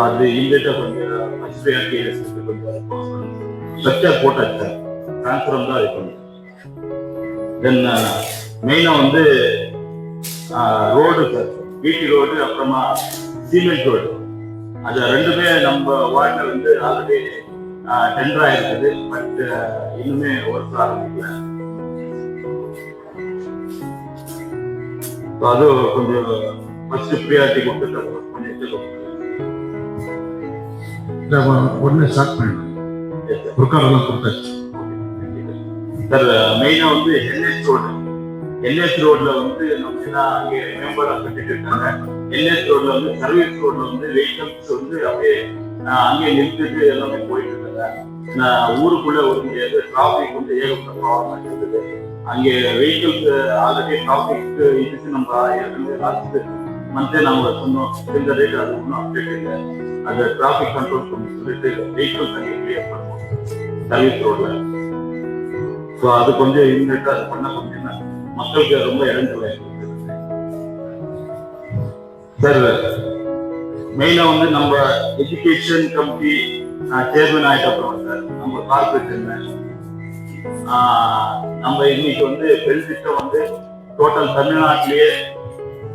அது இமீடியட்டா கொஞ்சம் ஹெச்பிஆர்டி கொஞ்சம் ஸ்ட்ரக்சர் போட்டாச்சு, டிரான்ஸ்ஃபரம் தான் இது பண்ணும். தென் மெயினா வந்து ரோடு சார், பிடி ரோடு அப்புறமா சிமெண்ட் ரோடு, அது ரெண்டுமே நம்ம வார்டில் வந்து ஆல்ரெடி டெண்டர் ஆயிருக்குது. பட் இன்னுமே ஒர்க் ஆரம்பிக்கல. அது கொஞ்சம் ஃபர்ஸ்ட் ப்ரியாரிட்டி கொடுத்துட்டு கொஞ்சம் உடனே ஸ்டார்ட் பண்ணிடலாம். கொடுத்தாச்சு சார். மெயினா வந்து என்எஸ் ரோட்ல வந்து நம்ம அங்கே மேம்பாலம் கட்டிட்டு இருக்காங்க. என்எஸ் ரோட்ல வந்து சர்வீஸ் ரோட்ல வந்து வெஹிக்கிள்ஸ் வந்து அப்படியே அங்கே நிறுத்திட்டு எல்லாமே போயிட்டு இருக்காங்க. ஊருக்குள்ள வர முடியாது, டிராபிக் வந்து ஏகப்பட்ட ப்ராப்ளம் இருக்குது. அங்கே வெஹிக்கிள்ஸ் ஆல்ரெடி டிராபிக் இதுக்கு நம்ம லாஸ்ட் மந்த்தே நாங்க சொன்னோம், இந்த ரேட் அது ஒன்றும் அப்டேட் இல்லை. அந்த டிராபிக் கண்ட்ரோல் பண்ணி சொல்லிட்டு வெஹிக்கிள்ஸ் அங்கே கிளியர் பண்ணுவோம் சர்வீஸ் ரோட்ல. ஸோ அது கொஞ்சம் இமீடியட்டா அது பண்ண கொஞ்சம் மக்களுக்கு ரொம்ப இடைஞ்சல சார். மெயினா வந்து நம்ம எஜுகேஷன் கமிட்டி சேர்மன் ஆயிட்ட அப்புறம் சார், நம்ம கார்பரேஷன் நம்ம இன்னைக்கு வந்து பெல் திட்டம் வந்து டோட்டல் தமிழ்நாட்டிலேயே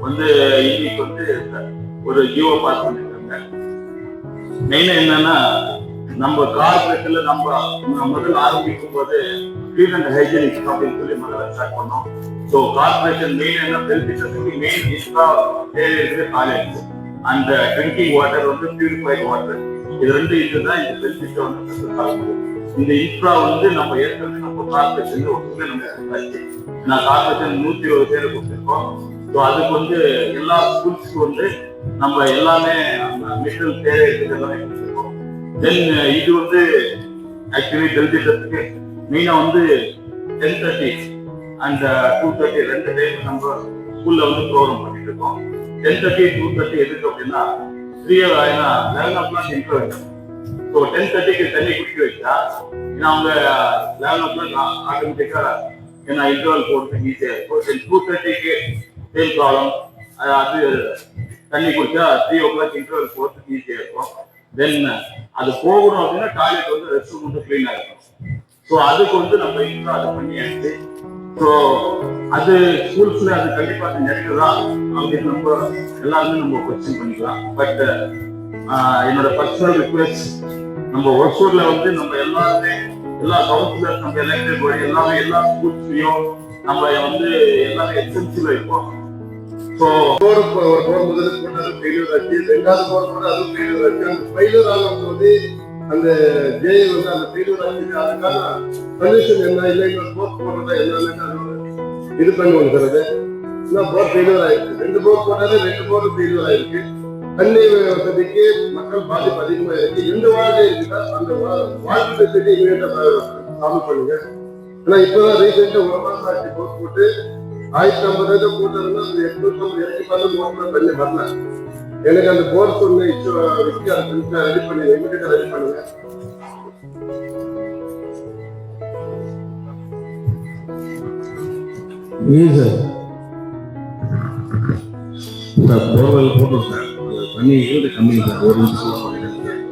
வந்து இன்னைக்கு வந்து ஒரு ஜியோ பாஸ் பண்ணிருக்காங்க. மெயினா என்னன்னா, நம்ம கார்பரேஷன்ல நம்ம முதல்ல ஆரம்பிக்கும் போது கிளீன் அண்ட் ஹைஜீனிக் அப்படின்னு சொல்லி முதல்ல ஸ்டார்ட் பண்ணோம். ஸோ கார்பரேஷன் மெயின் என்ன பெல் திட்டத்துக்கு மெயின் இன்ஃப்ரா இருக்குது, காலேஜ் அண்ட் ட்ரிங்கிங் வாட்டர் வந்து பியூரிஃபைட் வாட்டர், இது ரெண்டு இதுதான் இந்த பெல் திட்டம் வந்து சக்சஸ் ஆகுது. இந்த இன்ஃப்ரா வந்து நம்ம ஏற்கனவே நம்ம கார்பரேஷன் ஒட்டுமே நம்ம கார்பரேஷன் 120 பேர் கொடுத்துருக்கோம். ஸோ அதுக்கு வந்து எல்லா ஸ்கூல்ஸ்க்கு வந்து நம்ம எல்லாமே மெட்டீரியல் தேவை இருக்குது எல்லாமே கொடுத்துருக்கோம். தென் இது வந்து ஆக்சுவலி பெல் திட்டத்துக்கு மெயினா வந்து 10:30 அண்ட் 2:30 ரெண்டு டைம் நம்ம ஸ்கூல்ல வந்து ப்ரோக்ராம் பண்ணிட்டு இருக்கோம். 10:30 2:30 எதுக்கு அப்படின்னா 11 o'clock இன்டர்வல். ஸோ 10:30க்கு தண்ணி குடிக்க வச்சா அவங்க 11 o'clock ஆட்டோமேட்டிக்கா ஏன்னா இன்டர்வல் போடுறதுக்கு ஈஸியா இருக்கும். 2:30க்கு சேம் ப்ராப்ளம், அது தண்ணி குடிச்சா 3 o'clock இன்டர்வல் போடுறதுக்கு ஈஸியா இருக்கும். தென் அது போகணும் அப்படின்னா டாய்லெட் வந்து ரெஸ்ட் ரூம் வந்து கிளீனா இருக்கும். ஸோ அதுக்கு வந்து நம்ம இன்னும் அதை பண்ணியாச்சு. ஸோ அது ஸ்கூல்ஸ்ல அது கண்டிப்பா அது நடக்குதா அப்படின்னு நம்ம எல்லாருமே நம்ம கொஸ்டின் பண்ணிக்கலாம். பட் என்னோட பர்சனல் ரிக்வெஸ்ட், நம்ம ஒர்க்ஷூர்ல வந்து நம்ம எல்லாருமே எல்லா கவுன்சிலர் நம்ம எலெக்டட் பாடி எல்லாமே எல்லா ஸ்கூல்ஸ்லயும் நம்ம வந்து எல்லாமே எக்ஸ்பென்சிவ் இருப்போம். ஸோ ஒரு முதலுக்கு கொண்டாது ஃபெயிலியர் ஆச்சு, ரெண்டாவது போட அதுவும் ஃபெயிலியர் ஆச்சு. அந்த ஃபெயிலியர் ஆகும்போது அந்த ஜேஏ வந்து அந்த ஃபெயிலியர் ஆச்சு, அதுக்கான சொல்யூஷன் என்ன, இல்லை இன்னொரு போர்ட் போடுறதா என்னன்னு இது பண்ணுவாங்க சார். அது இன்னும் போர்ட் ஃபெயிலியர் ஆயிருக்கு, 2 போர்ட் போட்டாலே 2 போர்ட் ஃபெயிலியர் ஆயிருக்கு. தண்ணி வசதிக்கு மக்கள் பாதிப்பு அதிகமா இருக்கு. எந்த வார்டு இருக்குதா அந்த வார்டு ஃபெசிலிட்டி சால்வ் பண்ணுங்க. ஆனா இப்பதான் ரீசெண்டா 1 மாசம் ஆச்சு போர்ட் போட்டு 1050 போட்டதுன்னா 850 இறக்கி பார்த்து தண்ணி வரல. எனக்கு அந்த போர்ட் ஒன்று இஷ்யூ வச்சு அதை ரெடி பண்ணி இமீடியட்டா ரெடி பண்ணுங்க. போர்வெல் போட்டோம் சார், தண்ணி கம்மி சார். ஒரு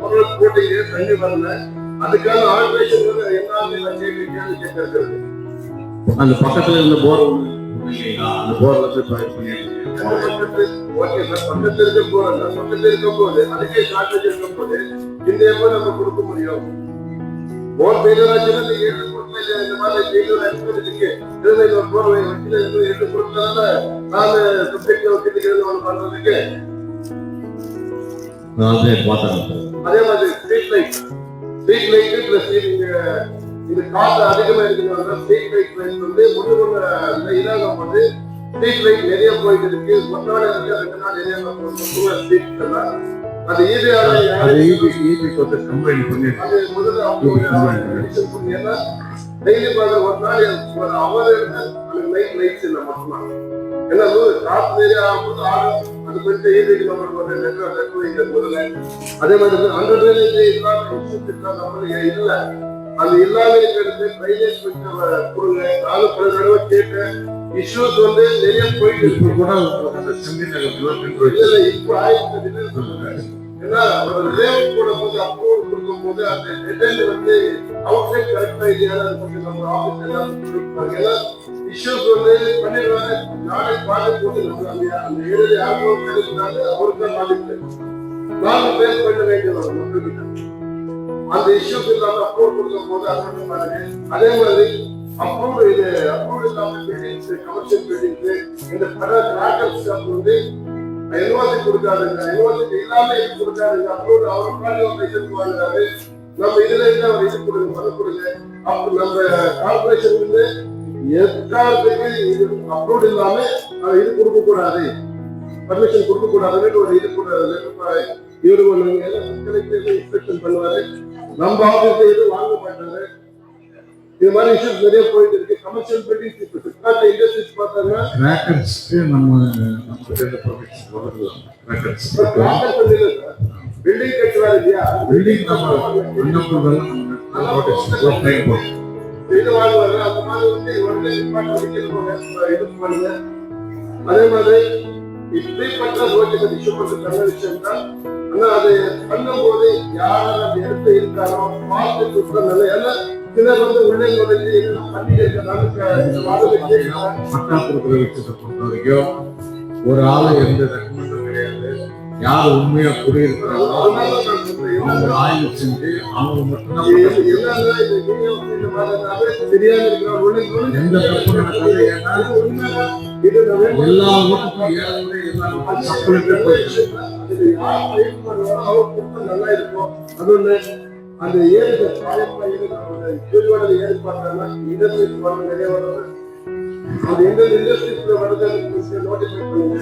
போர்வெல் போட்டீங்க, தண்ணி வரல. அதுக்கான ஆல்ட்ரேஷன் என்ன கேட்கறது. அந்த பக்கத்துல இருந்த போர் அந்த போர்ல ஓகே சார், பக்கத்துல இருக்க போர் அல்ல, பக்கத்துல இருக்கும் போது அதுக்கே ஷார்டேஜ் இருக்கும் போது இந்த எப்போ நம்ம கொடுக்க முடியும். போர் ஃபெயிலியர் ஆச்சுன்னா நீங்க இந்த மாதிரி ஃபெயிலியர் ஆயிருக்கு, ஒரு போர் வச்சு எடுத்து கொடுத்ததால நாலு சப்ஜெக்ட் வச்சுட்டு ஒன்று பண்றதுக்கு. அதே மாதிரி ஸ்ட்ரீட் லைட் பிளஸ் இது காசு அதிகமா இருக்கிறது. ஸ்ட்ரீட் லைட் பிரைஸ் வந்து ஒண்ணு இதாகும் போது ஸ்ட்ரீட் லைட் நிறைய போயிட்டு இருக்கு. ஒரு நாள் இருக்கு, 2 நாள் நிறைய ஸ்ட்ரீட் எல்லாம் அது ஈபியால அது ஈபி கொடுத்து கம்ப்ளைண்ட் பண்ணி அது முதல்ல அவங்க ஏன்னா டெய்லி பார்க்க ஒரு நாள் ஒரு அவர் அந்த லைட்ஸ் இல்லை மொத்தமா ஏன்னா ராத்திரி ஆகும்போது ஆகும் அது கொஞ்சம் ஈபிக்கு நம்மளுக்கு ஒரு நெட்வொர்க் முதல்ல அதே மாதிரி அந்த நம்மளுக்கு இல்லை அது இல்லாம இருக்கிறது பிரைவேட் கொஞ்சம் கொடுங்க நானும் பல தடவை கேட்டேன் இஷ்யூஸ் வந்து நிறைய போயிட்டு இருக்கு கூட இப்போ ஆயிடுச்சு ஏன்னா ஒரு லேஅவுட் போடும்போது அப்ரூவல் கொடுக்கும் போது அந்த டெட்லைன் வந்து அவுட்லைன் கரெக்டா இல்லையா கொஞ்சம் நம்ம ஆஃபீஸ் எல்லாம் கொடுப்பாங்க ஏன்னா இஷ்யூஸ் வந்து பண்ணிடுவாங்க நாளைக்கு பார்க்கும் போது நம்ம அந்த ஏரியா யாரும் கிடைக்கிறாங்க அவருக்கு தான் பாதிப்பு நாங்கள் பேஸ் பண்ண வேண்டிய வரும் மக்கள்கிட்ட அந்த இஷ்யூஸ் இல்லாம அப்ரூவல் கொடுக்கும் போது அப்ரூவல் பாருங்க அதே மாதிரி அப்ரூவல் இல்லாம பில்டிங்ஸ் கமர்ஷியல் பில்டிங்ஸ் இந்த பல கிராக்கர்ஸ் வந்து யூனிவர்சிட்டி கொடுக்காதுங்க யூனிவர்சிட்டி இல்லாம இது கொடுக்காதுங்க அப்ரூவல் அவர் லைசன்ஸ் வாங்குறாரு நம்ம இதுல இருந்து அவர் இது கொடுங்க மனு கொடுங்க அப்ப நம்ம கார்பரேஷன் வந்து எக்காரத்துக்கு இது அப்ரூவல் இல்லாம இது கொடுக்க கூடாது பர்மிஷன் கொடுக்க கூடாதுன்னு ஒரு இது கூட இவரு இன்ஸ்பெக்ஷன் பண்ணுவாரு நம்ம ஆபீஸ்ல எதுவும் வாங்க மாட்டாரு இது மாதிரி இஷ்யூஸ் நிறைய போயிட்டு இருக்கு கமர்ஷியல் பில்டிங்ஸ் இப்போ சித்தார்த்த இண்டஸ்ட்ரீஸ் பார்த்தோம்னா பில்டிங் கட்டுவாரு இல்லையா பில்டிங் இது வாங்குவாரு அந்த மாதிரி வந்து இது பண்ணுங்க அதே மாதிரி இப்படிப்பட்ட ரோட்டுகள் இஷ்யூ பண்ற நல்ல விஷயம் தான் ஆனா அதை பண்ணும்போது யாரும் அந்த இடத்துல இருக்காரோ பார்த்து கொடுத்தா நல்ல ஏன்னா சிலர் வந்து உள்ளே நுழைஞ்சு என்ன பண்ணி பட்டா கொடுக்குற விஷயத்தை பொறுத்த வரைக்கும் ஒரு ஆளு எந்த ரெக்கமெண்டும் கிடையாது யார் உண்மையா குடியிருக்கிறாங்களோ அவங்க ஆய்வு செஞ்சு அவங்க மட்டும்தான் எந்த தப்பு நடக்காது ஏன்னா எல்லா வீட்டுக்கும் நல்லா இருக்கும் அது ஒண்ணு அந்த ஏரியை ஏற்பாடுனா இண்டஸ்ட்ரீஸ் வர நிறைய வரும் அந்த இண்டஸ்ட்ரீஸ்ல வரது நோட்டிஃபை பண்ணுங்க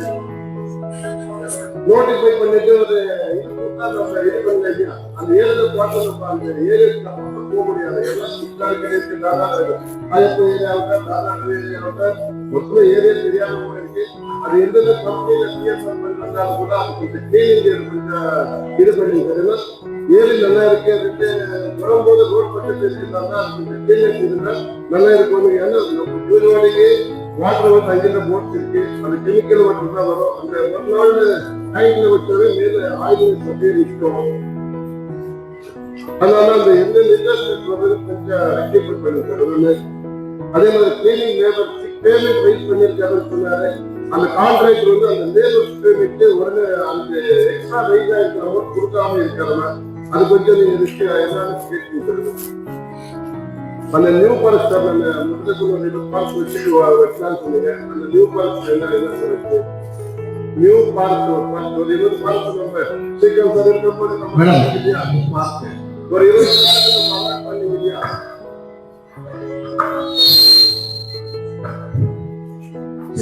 நோட்டிஃபை பண்ணிட்டு ஒரு இது பண்ண அந்த ஏரியா பார்த்தோம் அந்த ஏரியாவுக்கு அப்புறம் போக முடியாது எல்லாம் கிடையாது ஆயப்ப ஏரியாவுக்கு தாராள ஏரியாவுக்கு மொத்தம் ஏரியா தெரியாம கூட இருக்கு அது எந்தெந்த கம்பெனியில பண்ணாலும் கூட அதுக்கு கிளீனிங் கொஞ்சம் இது பண்ணிருக்காரு ஏரி நல்லா இருக்கு அதுக்கு வரும்போது ரோட் பக்கத்தில் இருக்கிறாங்க அதுக்கு கிளீனிங் இருந்தா நல்லா இருக்கும் ஏன்னா நம்ம ஜூன்வாடிக்கு வாட்டர் வந்து அங்கே போட்ஸ் இருக்கு அந்த கெமிக்கல் வாட்டர் தான் வரும் அந்த ஒரு நாள் டேங்க்ல வச்சாவே மேல ஆயிரம் அப்படியே நிற்கும் அதனால அந்த எந்த இண்டஸ்ட்ரீஸ் வந்து கொஞ்சம் ரெக்டிஃபை பண்ணிருக்காரு அதே மாதிரி கிளீனிங் லேபர் பேமெண்ட் ரைஸ் பண்ணிருக்காருன்னு சொன்னாரு அந்த கான்ட்ராக்ட் வந்து அந்த லேபர் பேமெண்ட் உடனே அந்த எக்ஸ்ட்ரா ரைஸ் ஆயிருக்கிற அமௌண்ட் கொடுக்காம இருக்காருன்னா அது கொஞ்சம் நீங்க ரிஸ்க் என்னன்னு கேட்டு அந்த நியூ ஃபாரஸ்ட் அந்த முதல்ல ஃபாரஸ்ட் வச்சு வைக்கலாம்னு சொன்னீங்க அந்த நியூ ஃபாரஸ்ட் என்ன சொல்லுங்க நியூ ஃபாரஸ்ட் ஒரு 20 ஃபாரஸ்ட் நம்ம சீக்கிரம் இருக்கும்போது நம்ம ஒரு 20 பண்ணீங்க இல்லையா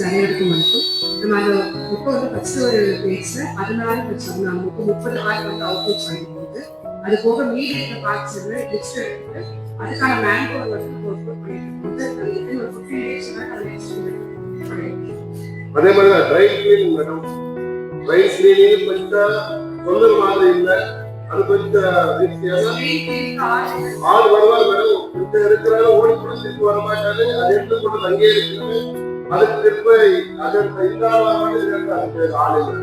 அனைவருக்கும் வணக்கம். நம்ம அதை இப்போ வந்து ஃபர்ஸ்ட் ஒரு பேஜ்ல 16 வச்சோம். நம்ம 30 பார்ட் வந்து அவுட்புட் பண்ணிட்டு அது போக மீதி இருக்க பார்ட்ஸ் லிஸ்ட் எடுத்து அதுக்கான மேன்பவர் வந்து ஒர்க் பண்ணிட்டு ஒரு 15 days அதே மாதிரி dry cleaning madam dry cleaning கொஞ்சம் சொந்த மாதிரி இல்லை அது கொஞ்சம் ஆள் வருவார் மேடம் கொஞ்சம் இருக்கிறாங்க ஓடி கூட திருப்பி வர மாட்டாரு அது எடுத்து கொண்டு அங்கேயே இருக்குது அதுக்கு திருப்ப அது இல்லாத அதுக்கு ஆள் இல்லை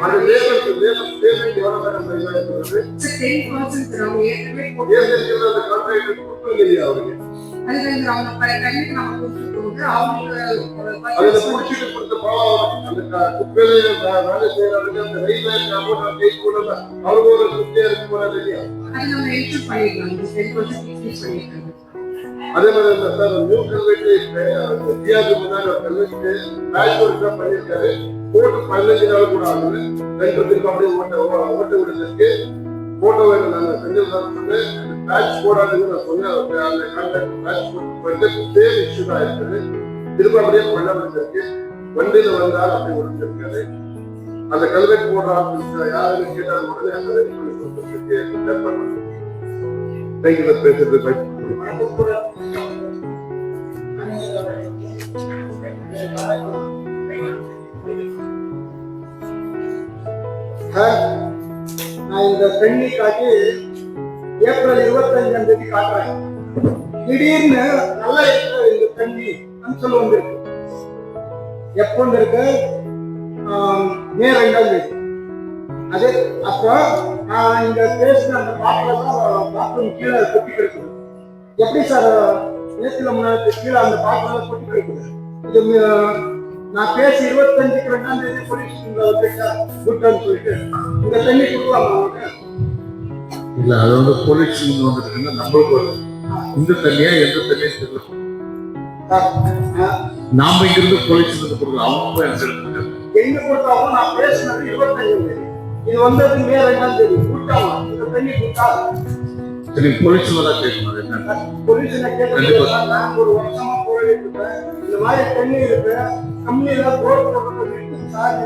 அது பேமெண்ட் எவ்வளவு மேடம் அந்த கான்ட்ராக்ட் கொடுத்துருங்க இல்லையா அவருக்கு அதுல முடிச்சுட்டு கொடுத்த பாவம் அந்த குப்பையில வேலை செய்யறதுக்கு அந்த ரயில்வே அவருக்கு ஒரு குப்பையா இருக்கு போறாது இல்லையா அதே மாதிரி சார் நியூ கல்வெட்டு ஜிஆர்பி முன்னாடி ஒரு கல்வெட்டு பேட்ச் ஒர்க் தான் பண்ணியிருக்காரு போட்டு 15 நாள் கூட ஆகுது 2 திருப்பி அப்படியே ஓட்ட விடுறதுக்கு போட்டோ வேணும் நாங்க செஞ்சு பேட்ச் போடாதுன்னு நான் சொன்னேன் அந்த கான்ட்ராக்ட் பேட்ச் போட்டு சேம் இஷ்யூ தான் இருக்குது திரும்ப அப்படியே பண்ண வந்திருக்கு வண்டியில வந்தால் அப்படி முடிஞ்சிருக்காரு அந்த கல்வெட்டு போடுற ஆள் யாருன்னு கேட்டால் உடனே அந்த ரெடி பண்ணி கொடுக்கறதுக்கு ஏற்பாடு பண்ணுவோம். தேங்க்யூ சார், பேசுறது நான் இந்த தண்ணி காட்டி ஏப்ரல் 25ஆம் தேதி காட்டுறேன். திடீர்னு நல்லா இருக்கிற இந்த தண்ணி அம்சல் வந்துருக்கு. எப்போ வந்திருக்கு? மே 2ஆம் தேதி. அதே அப்புறம் நான் இங்க பேசின அந்த பாட்டிலாம் பாத்ரூம் கீழே கொட்டி கிடக்குது. எப்படி சார் நேற்று முன்னாடி கீழே அந்த பாட்டிலாம் கொட்டி கிடக்குது? இது நான் பேசி 25க்கு 2ஆம் தேதி போலீஸ் கூட்டான்னு சொல்லிட்டு இந்த தண்ணி கொடுக்கலாமா அவங்க? இல்ல, அது வந்து போலீஸ் வந்துருக்குன்னா நம்மளுக்கு வரும். இந்த தண்ணியா எந்த தண்ணியும் தெரியல. நாம இங்க இருந்து போலீஸ் கொடுக்கலாம். அவங்க எங்க கொடுத்தாலும் நான் பேசினது 25ஆம் தேதி. இது வந்தது மே 2ஆம் தேதி. கொடுத்தாமா இந்த தண்ணி கொடுத்தா? சரி, போலீஸ்ல தான் கேட்கணும். என்ன போலீஸ்ல கேட்க நான் ஒரு வருஷமா போராடிட்டு இருக்கேன். இந்த மாதிரி தண்ணி இருக்கு, கம்பெனியில போர் போடுறது சார்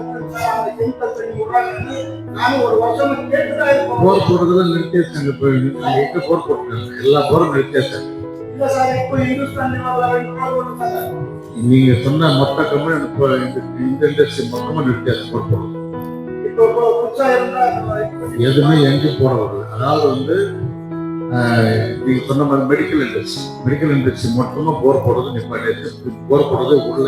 அந்த கெமிக்கல் தண்ணி விடுறாங்கன்னு நானும் ஒரு வருஷமா கேட்டுதான் இருக்கோம். போர் போடுறதுல நிறுத்தியாச்சு. எங்க போர் போட்டுருக்காங்க, எல்லா போரும் நிறுத்தியாச்சு. இல்ல சார், இப்போ இந்துஸ்தான் நீங்க சொன்ன மொத்த கம்பெனி இந்த இண்டஸ்ட்ரி மொத்தமா நிறுத்தியாச்சு போர் போடுறது. இப்போ புதுசா இருந்தா எதுவுமே எங்கேயும் போட வருது. அதாவது வந்து நீங்க சொன்ன மாதிரி மெடிக்கல் இண்டஸ்ட்ரி மொத்தமா போர் போடுறது நிப்பாட்டியாச்சு. போர் போடுறது உள்ள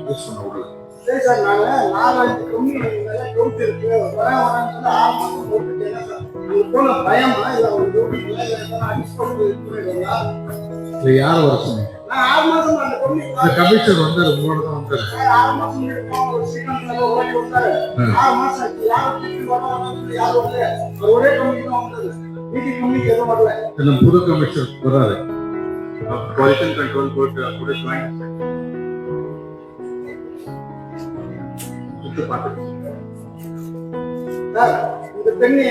யூஸ் பண்ண உள்ள. சரி சார், நாங்க 4-5 கம்பெனி டவுட் இருக்கு வரேன்னு சொல்லி 6 மாசம் போட்டுட்டேன் சார். அங்க போன பயமா இல்ல ஒரு டவுட் இல்லை அடிச்சு போயிடுவா? இல்ல, யார வர சொன்னீங்க? நான் 6 மாசம் அந்த கம்பெனி கமிஷனர் வந்தாரு, உங்களோட தான் வந்தாரு. 6 மாசம் இருக்கும் ஒரு ஸ்ரீகாந்த் ஓடி வந்தாரு. 6 மாசம் ஆச்சு. யாரும் வரணும்னு சொல்லி யாரும் வரல. ஒரே கம்பெனி தான் வந்தது. வீட்டுக்கு கம்பெனிக்கு எதுவும் வரல. நம்ம புது கமிஷனர் வர்றாரு. பொல்யூஷன் கண்ட்ரோல் போர்டு கூட ஜாயின் சார், இந்த தண்ணி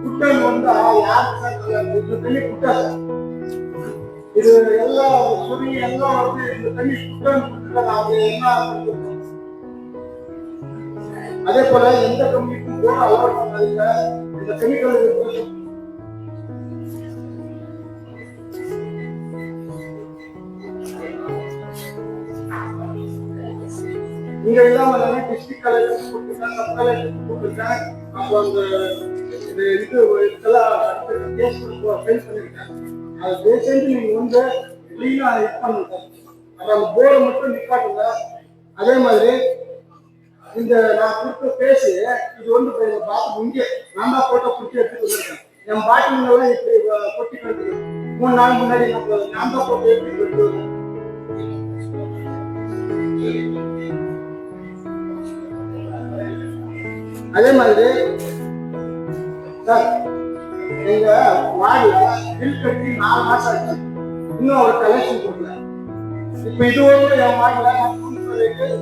குட்டன் வந்தா யாருக்கு சார்? இந்த தண்ணி குட்டா சார். இது எல்லாம் சுருங்கி எல்லாம் வந்து இந்த தண்ணி குட்டன் குடுத்துட்டாங்க. அவங்க என்ன அதே போல எந்த கம்பெனிக்கும் போட அலோட் பண்ணாதீங்க. இந்த கெமிக்கல் இங்க இல்லாம டிஸ்ட்ரிக்ட் கலெக்டர் போட்டுருக்காங்க, சப் கலெக்டர் போட்டுருக்காங்க. அப்போ அந்த இதெல்லாம் கேஸ் ஃபைல் பண்ணிருக்காங்க. அது பேசிட்டு நீங்க வந்து கிளீனா இது பண்ணுங்க. அப்ப அந்த போர்டை மட்டும் நிப்பாட்டுங்க. அதே மாதிரி இந்த நான் கொடுத்த பேசி இது வந்து பாத்து இங்கே நான் தான் போட்டோ பிடிச்சி எடுத்துட்டு வந்திருக்கேன். என் பாட்டிங்கெல்லாம் இப்படி கொட்டி கிடக்குது. 3 நாள் முன்னாடி நான் தான் போட்டோ எடுத்துட்டு வந்து அதே மாதிரி சார் எங்க வார்டுல பில் கட்டி 4 மாசம் ஆச்சு. இன்னும் ஒரு கலெக்ஷன் கொடுக்கல. இப்ப இது வந்து என் வார்டுல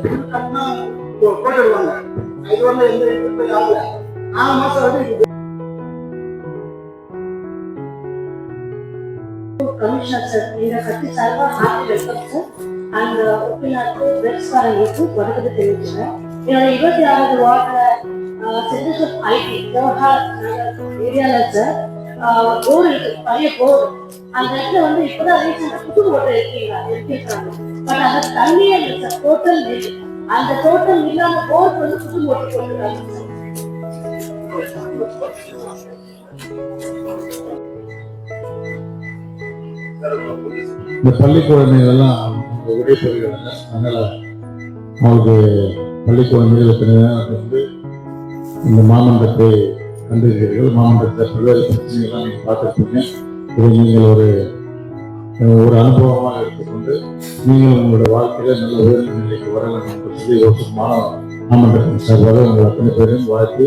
பில் கட்டினா போட்டுடுவாங்க. இது வந்து எந்த இடத்துல ஆகல. 4 மாசம் வந்து கமிஷனர் சார், இந்த கட்சி சார்பாக ஹாப்பி வெல்கம் சார். அந்த ஒப்பினாட்டு பிரெட்ஸ்காரங்களுக்கு வணக்கத்தை தெரிவிச்சுக்கிறேன். என்னோட 26வது வார்டில் சென்டர்ஸ் ஆஃப் ஐடி ஜவஹர் ஏரியாவில் சார் போர் இருக்கு, பழைய போர். அந்த இடத்துல வந்து இப்போதான் ரீசெண்டாக புது ஓட்டர் இருக்காங்க. பட் அந்த தண்ணியே இல்லை சார், டோட்டல் இல்லை. அந்த டோட்டல் இல்லாம போருக்கு வந்து புது ஓட்டர் போட்டுருக்காங்க சார். இந்த பள்ளி குழந்தைகள்லாம் விடைபெறுகிறாங்க. அதனால அவங்களுக்கு பள்ளி குழந்தைகள் வந்து இந்த மாமன்றத்தை கண்டிருக்கிறீர்கள். மாமன்றத்தில் பல்வேறு பிரச்சனைகள்லாம் நீங்கள் பார்த்துருப்பீங்க. இதை நீங்கள் ஒரு அனுபவமாக எடுத்துக்கொண்டு நீங்கள் உங்களோட வாழ்க்கையில நல்ல உயர்ந்த நிலைக்கு வர வேண்டும் என்று சொல்லி ஒரு மாமன்றத்தின் சார்பாக உங்கள் அத்தனை பேரையும் வாழ்த்து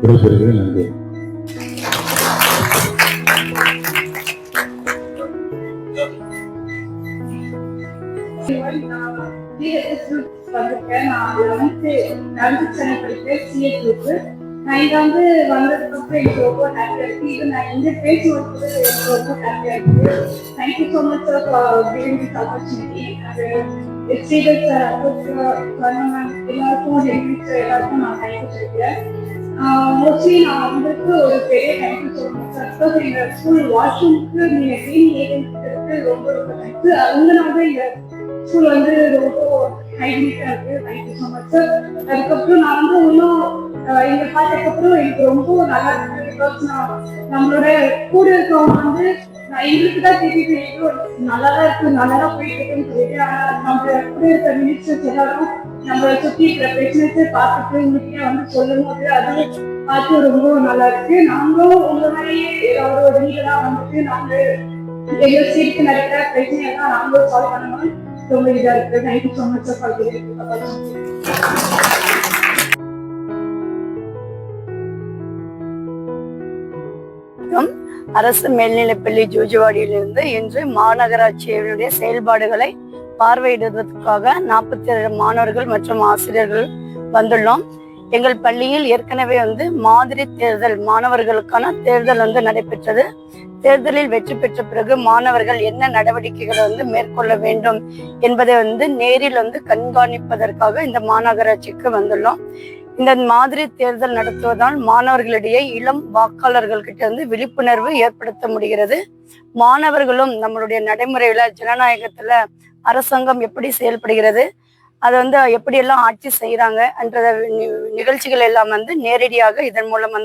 விடைபெறுகிறேன். நன்றி. நான் 11th ஸ்டாண்டர்ட் படிக்கிறேன், சிஏ குரூப். நான் இங்க வந்து வந்ததுக்கு அப்புறம் எனக்கு ரொம்ப ஹாப்பியா இருக்கு. இது நான் இந்த பேச்சு வரும்போது எனக்கு ரொம்ப ஹாப்பியா இருக்கு. Thank you so much for giving this opportunity. Sridhar sir, எல்லாருக்கும் ஹெல்மெட் எல்லாருக்கும் நான் தேங்க்யூ சொல்லிக்கிறேன். மோஸ்ட்லி நான் வந்துட்டு ஒரு பெரிய தேங்க்யூ சொல்லணும் சார். பிகாஸ் எங்கள் ஸ்கூல் வாஷ்ரூம்க்கு நீங்கள் க்ளீன் ஏஜென்ட்க்கு ரொம்ப ரொம்ப தேங்க்ஸ். அதனால இந்த ஸ்கூல் வந்து ரொம்ப ஹைஜீனிக்காக இருக்குது. Thank you so much sir. அதுக்கப்புறம் நான் வந்து இன்னும் இங்கே பார்த்ததுக்கப்புறம் எனக்கு ரொம்ப நல்லா இருக்குது. பிகாஸ் நம்மளோட கூட இருக்கவங்க வந்து எங்களுக்கு தான் தெரியுது நல்லா தான் இருக்கு, நல்லா தான் போயிட்டு இருக்குன்னு சொல்லிட்டு, ஆனால் நம்ம கூட இருக்கிற மினிஸ்டர்ஸ் எல்லாரும் நம்மளை சுற்றி இருக்கிற பிரச்சனைஸை பார்த்துட்டு உங்ககிட்ட வந்து சொல்லும் போது அது பார்த்து ரொம்ப நல்லா இருக்கு. நாங்களும் உங்க மாதிரியே ஒரு நீங்களாம் வந்துட்டு நாங்கள் எங்க ஸ்டேட்டுக்கு நடக்கிற பிரச்சனையெல்லாம் நாங்களும் சால்வ் பண்ணணும். ரொம்ப இதா இருக்கு. தேங்க்யூ ஸோ மச் ஃபார் அரசு மேல்நிலைப்பள்ளி ஜூஜுவாடியிலிருந்து இன்று மாநகராட்சியினுடைய செயல்பாடுகளை பார்வையிடுவதற்காக 47 மாணவர்கள் மற்றும் ஆசிரியர்கள் வந்துள்ளோம். எங்கள் பள்ளியில் ஏற்கனவே மாதிரி தேர்தல், மாணவர்களுக்கான தேர்தல் நடைபெற்றது. தேர்தலில் வெற்றி பெற்ற பிறகு மாணவர்கள் என்ன நடவடிக்கைகளை மேற்கொள்ள வேண்டும் என்பதை நேரில் கண்காணிப்பதற்காக இந்த மாநகராட்சிக்கு வந்துள்ளோம். இந்த மாதிரி தேர்தல் நடத்துவதால் மாணவர்களிடையே இளம் வாக்காளர்கள் கிட்ட விழிப்புணர்வு ஏற்படுத்த முடிகிறது. மாணவர்களும் நம்மளுடைய நடைமுறையில ஜனநாயகத்துல அரசாங்கம் எப்படி செயல்படுகிறது, அதை எப்படியெல்லாம் ஆட்சி செய்யறாங்க என்ற நிகழ்ச்சிகள் எல்லாம் நேரடியாக இதன் மூலம்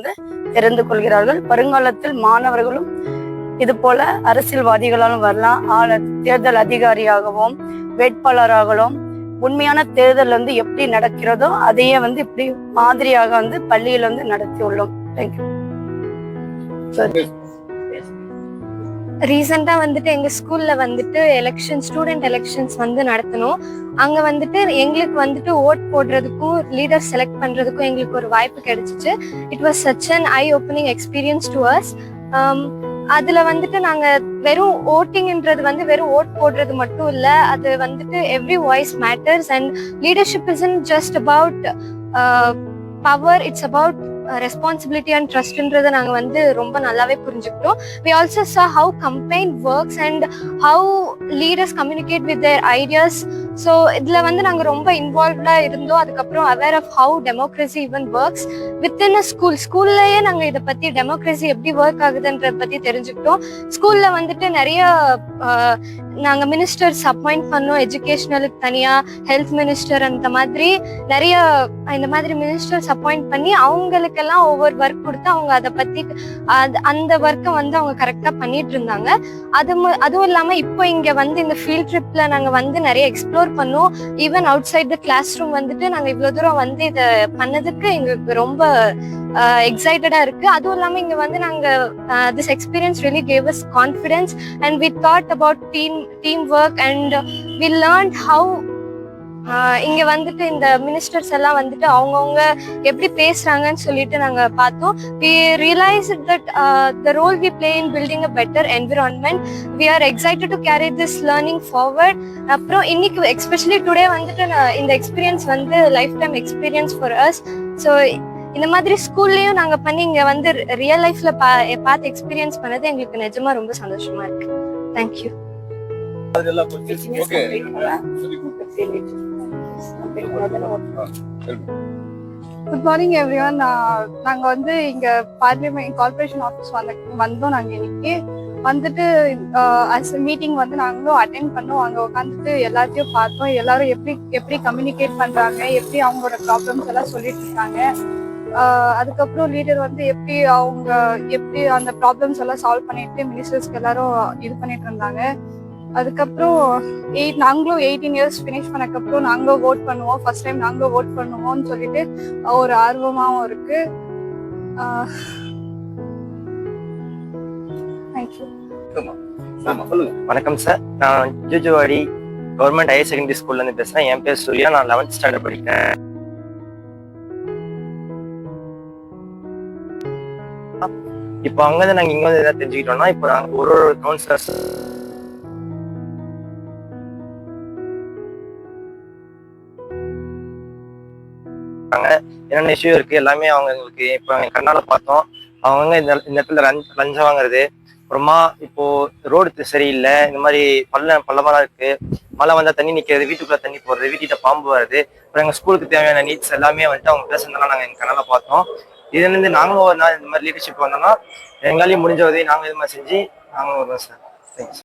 தெரிந்து கொள்கிறார்கள். வருங்காலத்தில் மாணவர்களும் இது போல அரசியல்வாதிகளாலும் வரலாம். தேர்தல் அதிகாரியாகவும் வேட்பாளராகவும் உண்மையான தேர்தல் எப்படி நடக்கிறதோ அதையே இப்படி மாதிரியாக பள்ளியில் நடத்தி உள்ளோம். தேங்க்யூ. ரீசெண்டா எங்க ஸ்கூல்ல எலெக்ஷன், ஸ்டூடெண்ட் எலெக்ஷன்ஸ் நடத்தணும். அங்க எங்களுக்கு ஓட் போடுறதுக்கும் லீடர் செலக்ட் பண்றதுக்கும் எங்களுக்கு ஒரு வாய்ப்பு கிடைச்சிச்சு. It was such an I opening experience to us. அதுல நாங்க வெறும் ஓட்டிங்ன்றது வெறும் ஓட் போடுறது மட்டும் இல்ல, அது every voice matters and leadership isn't just about power, it's about responsibility and ட்ரஸ்ட்ன்றதை நாங்க ரொம்ப நல்லாவே புரிஞ்சுக்கிட்டோம். we also saw how campaign works and how leaders communicate with their ideas. So இதுல நாங்க ரொம்ப இன்வால்வ்டா இருந்தோம். அதுக்கப்புறம் aware of how democracy even works within a school. ஸ்கூல்லயே நாங்க இதை பத்தி டெமோக்ரஸி எப்படி ஒர்க் ஆகுதுன்றத பத்தி தெரிஞ்சுக்கிட்டோம். ஸ்கூல்ல நிறைய நாங்க மினிஸ்டர்ஸ் அப்பாயிண்ட் பண்ணோம். எஜுகேஷனலுக்கு தனியா, ஹெல்த் மினிஸ்டர், அந்த மாதிரி நிறைய இந்த மாதிரி மினிஸ்டர்ஸ் அப்பாயிண்ட் பண்ணி அவங்களுக்கெல்லாம் ஒவ்வொரு ஒர்க் கொடுத்து அவங்க அதை பத்தி அந்த ஒர்க்கை அவங்க கரெக்டா பண்ணிட்டு இருந்தாங்க. அதுவும் இல்லாம இப்போ இங்க இந்த ஃபீல்ட் ட்ரிப்ல நாங்க நிறைய எக்ஸ்ப்ளோர் பண்ணோம். Even outside the classroom நாங்க இவ்வளவு தூரம் இதை பண்ணதுக்கு எங்களுக்கு ரொம்ப எக்ஸைட்டடா இருக்கு. அதுவும் இல்லாம இங்க நாங்க this experience really gave us confidence and we thought about teamwork and we learned how இங்க இந்த மினிஸ்டர்ஸ் எல்லாம் அவங்கவுங்க எப்படி பேசுறாங்கன்னு சொல்லிட்டு நாங்க பார்த்தோம். we realized that the role we play in building a better environment. We are excited to carry this learning forward. அப்புறம் இன்னைக்கு especially today இந்த experience life time experience for us. So இந்த மாதிரி ஸ்கூல்லயும் நாங்க பண்ணி இங்க ரியல் லைஃப்ல பார்த்து எக்ஸ்பீரியன்ஸ் பண்ணது எங்களுக்கு நிஜமா ரொம்ப சந்தோஷமா இருக்கு. தேங்க்யூ. Good morning everyone. நாங்க இங்க பார்லிமெண்ட் கார்பரேஷன் ஆஃபீஸ் வந்தோம். நாங்க இன்னைக்கு மீட்டிங் நாங்களும் அட்டென்ட் பண்ணோம். அங்க உட்காந்துட்டு எல்லாத்தையும் பார்த்தோம். எல்லாரும் எப்படி கம்யூனிகேட் பண்றாங்க, எப்படி அவங்களோட ப்ராப்ளம்ஸ் எல்லாம் சொல்லிட்டு இருக்காங்க. அதுக்கப்புறம் லீடர் எப்படி அந்த ப்ராப்ளம்ஸ் எல்லாம் சால்வ் பண்ணிட்டு மினிஸ்டர்ஸ்க்கு எல்லாரும் இது பண்ணிட்டு இருந்தாங்க. அதுக்கப்புறம் நாங்களும் 18 இயர்ஸ் ஃபினிஷ் பண்ணக்கப்புறம் நாங்களும் ஓட் பண்ணுவோம். ஃபர்ஸ்ட் டைம் நாங்களும் ஓட் பண்ணுவோம்னு சொல்லிட்டு ஒரு ஆர்வமாகவும் இருக்கு. தேங்க்யூ. வணக்கம் சார், நான் ஜூஜுவாடி கவர்மெண்ட் ஹையர் செகண்டரி ஸ்கூல்ல இருந்து பேசுறேன். என் பேர் சூர்யா. நான் 11th ஸ்டாண்டர்ட் படிக்கிறேன். இப்போ அங்கிருந்து நாங்க இங்க என்ன தெரிஞ்சுக்கிட்டோம்னா, இப்போ நாங்க ஒரு கவுன்சிலர்ஸ் என்னென்ன இஷ்யூ இருக்கு எல்லாமே அவங்க எங்களுக்கு இப்போ கண்ணால பார்த்தோம். அவங்க இந்த இடத்துல லஞ்சம் வாங்குறது, அப்புறமா இப்போ ரோடு சரியில்லை, இந்த மாதிரி பள்ளமாக இருக்கு, மழை வந்தால் தண்ணி நிற்கிறது, வீட்டுக்குள்ள தண்ணி போடுறது, வீட்டுக்கிட்ட பாம்பு வருது. அப்புறம் எங்கள் ஸ்கூலுக்கு தேவையான நீட்ஸ் எல்லாமே வந்துட்டு அவங்க பேசுறதுனால நாங்கள் எங்கள் கனலை பார்த்தோம். இதுலேருந்து நாங்களும் ஒரு நாள் இந்த மாதிரி லீடர்ஷிப் வந்தோம்னா எங்களாலையும் முடிஞ்ச உதவி நாங்கள் இது மாதிரி செஞ்சு நாங்களும் வருவோம் சார். தேங்க்ஸ்.